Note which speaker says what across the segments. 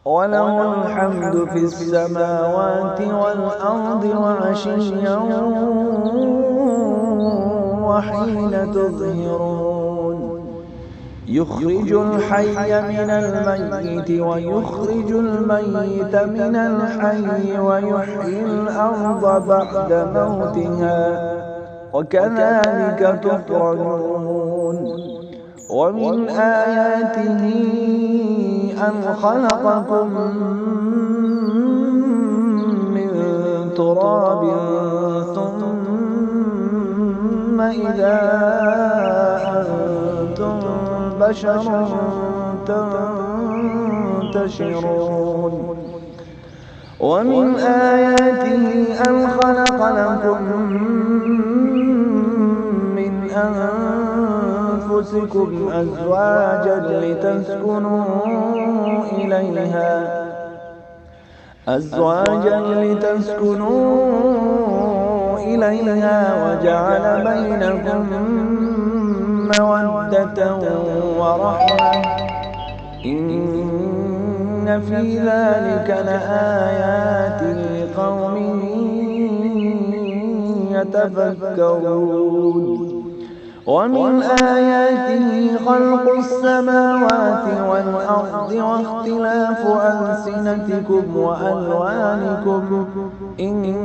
Speaker 1: وله الحمد في السماوات والأرض وعشيا وحين تظهرون يخرج الحي من الميت ويخرج الميت من الحي ويحيي الأرض بعد موتها وكذلك تخرجون ومن آياته أن خلقكم من تراب ثم إذا أنتم بشر تنتشرون ومن آياته أن خلق لكم من أنفسكم أزواجا لتسكنوا إليها وجعل بينكم مودة ورحمة إن في ذلك لآيات لقوم يتفكرون ومن آياته خلق السماوات والأرض واختلاف ألسنتكم وألوانكم إن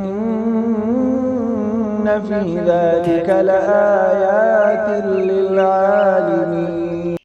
Speaker 1: في ذلك لآيات للعالمين.